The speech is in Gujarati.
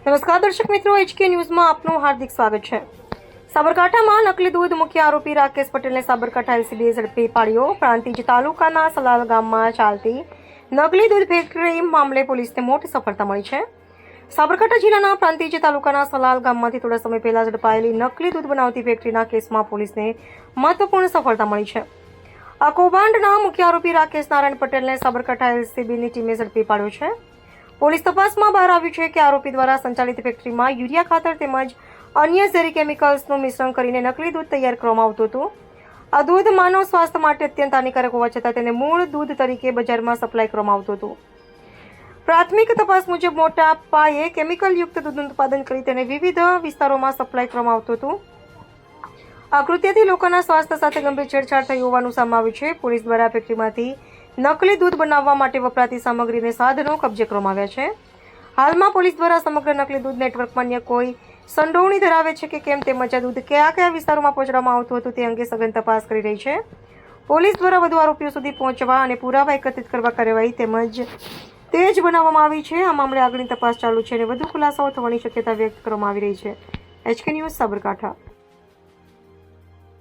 નમસ્કાર દર્શક મિત્રો, HK ન્યૂઝમાં આપનું હાર્દિક સ્વાગત છે। સાબરકાંઠામાં નકલી દૂધ મુખ્ય આરોપી રાકેશ પટેલને સાબરકાંઠા LCBએ ઝડપી પાડ્યો। પ્રાંતિજ તાલુકાના સલાલ ગામમાં ચાલતી નકલી દૂધ ફેક્ટરી મામલે પોલીસને મોટી સફળતા મળી છે। સાબરકાંઠા જિલ્લાના પ્રાંતિજ તાલુકાના સલાલ ગામમાંથી થોડા સમય પહેલા ઝડપાયેલી નકલી દૂધ બનાવતી ફેક્ટરીના કેસમાં પોલીસને મહત્વપૂર્ણ સફળતા મળી છે। આ કૌભાંડના મુખ્ય આરોપી રાકેશ નારાયણ પટેલને સાબરકાંઠા LCBની ટીમે ઝડપી પાડ્યો છે। પોલીસ તપાસમાં બહાર આવ્યું છે કે આરોપી દ્વારા સંચાલિત ફેક્ટરીમાં યુરિયા ખાતર તેમજ અન્ય ઝેરી કેમિકલ્સનું મિશ્રણ કરીને નકલી દૂધ તૈયાર કરવામાં આવતું હતું। આ દૂધ માનવ સ્વાસ્થ્ય માટે અત્યંત હાનિકારક હોવા છતાં તેને મૂળ દૂધ તરીકે બજારમાં સપ્લાય કરવામાં આવતું હતું। પ્રાથમિક તપાસ મુજબ મોટા પાયે કેમિકલયુક્ત દૂધનું ઉત્પાદન કરી તેને વિવિધ વિસ્તારોમાં સપ્લાય કરવામાં આવતું હતું। આ કૃત્યથી લોકોના સ્વાસ્થ્ય સાથે ગંભીર છેડછાડ થઈ હોવાનું સામે આવ્યું છે। પોલીસ દ્વારા ફેક્ટરીમાંથી નકલી દૂધ બનાવવા માટે વપરાતી સામગ્રીને સાધનો કબજે કરવામાં આવ્યા છે। હાલમાં પોલીસ દ્વારા સમગ્ર નકલી દૂધ નેટવર્કમાં અન્ય કોઈ સંડોવણી ધરાવે છે કે કેમ તેમજ આ દૂધ કયા વિસ્તારોમાં પહોંચાડવામાં આવતું હતું તે અંગે સઘન તપાસ કરી રહી છે। પોલીસ દ્વારા વધુ આરોપીઓ સુધી પહોંચવા અને પુરાવા એકત્રિત કરવા કાર્યવાહી તેમજ તેજ બનાવવામાં આવી છે। આ મામલે આગળની તપાસ ચાલુ છે અને વધુ ખુલાસાઓ થવાની શક્યતા વ્યક્ત કરવામાં આવી રહી છે। HK news Sabarkantha.